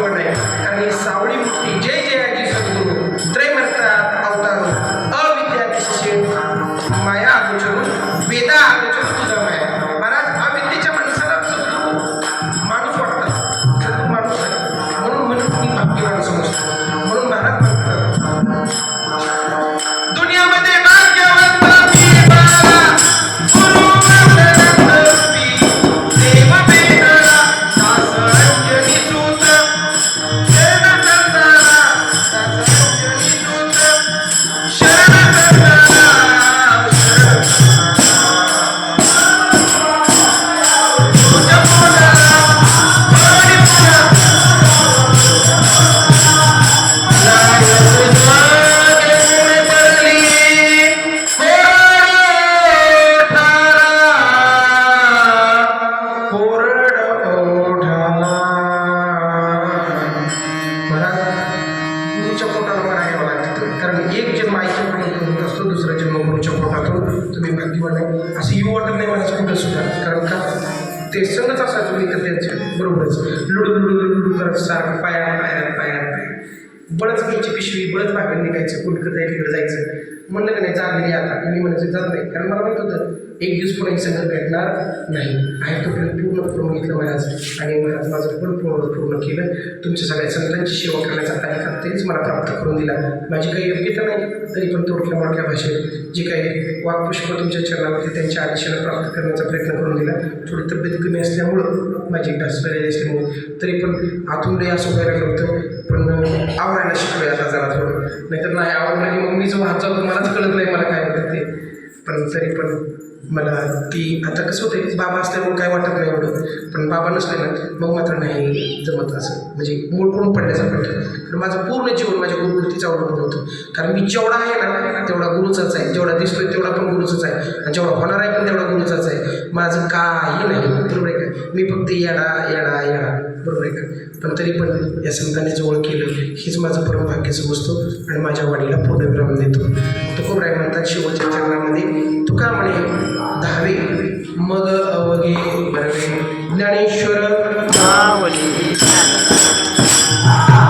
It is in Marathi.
भाग्यवान आहे. कारण ही सावळी मुक्ती जय जयाची सद्गुरु त्रैमर्तात अवतारो अविद्याची शिष्य माया आगोचरू वेदा आगोचरू तुझा माया. महाराज अविद्येच्या माणसाला सद्गुरु माणूस वाटतात, सद्गुरु माणूस आहे म्हणून म्हणून मी भाग्यवान समजतो. म्हणून महाराज म्हणतात दुनियामध्ये भाग्यवंत मी बाळा गुरु वंदनंदरूपी देव भेटला दास अंजनी सूत शरण संताला दास अंजनी सूत शरण संताला तुझ्या पोटाला हरी पूजा ते संगच असायचं मी तर त्यांचं बरोबरच लुडू लुडू लुडू करत सारखं पायात बळच घ्यायची पिशवी बळच बाहेर निघायचं कुठं तिकडे जायचं. म्हणलं का नाही जात आता मी म्हणायचं जात नाही, कारण मला माहीत होतं एक दिवस कोणाही संगत भेटणार नाही आहे. तोपर्यंत पूर्ण करून घेतलं महाराज आणि महाराज माझं पूर्ण केलं. तुमच्या सगळ्या संतांची सेवा करण्याचा अधिकार तरीच मला प्राप्त करून दिला. माझी काही योग्यता नाही तरी पण थोडक्या मोठ्या भाषेत जे काही वाक्पुष्प तुमच्या चरणावरती त्यांच्या आदेशाला प्राप्त करण्याचा प्रयत्न करून दिला. थोडी तब्येत कमी असल्यामुळं माझी डास झालेली असल्यामुळे तरी पण आतून लई असं व्हायला होतं. पण आवडायला शिकलो आता जरा थोडं, नाहीतर नाही आवडलं की मग मी जो हात जातो मलाच कळत नाही मला काय होतं ते. पण तरी पण मला ती आता कसं होतं बाबा असल्यामुळे काय वाटत नाही एवढं, पण बाबा नसले ना मग मात्र नाही जमत असं, म्हणजे मूळ पडून पडल्यासारखं वाटतं. कारण माझं पूर्ण जीवन माझ्या गुरुवरतीच अवलंबून होतं. कारण मी जेवढा आहे ना तेवढा गुरुचाच आहे, जेवढा दिसतोय तेवढा पण गुरुचाच आहे आणि जेवढा होणार आहे पण तेवढा गुरुचाच आहे. माझं काही नाही, बरोबर आहे का. मी फक्त येडा बरोबर आहे का. पण तरी पण या संतांनी जवळ केलं हेच माझं परम भाग्य समजतो आणि माझ्या वाणीला पूर्ण विराम देतो. तुकोबराय म्हणतात शेवटच्या चरणामध्ये तुका म्हणे धावे मग अवघे भरवे ज्ञानेश्वर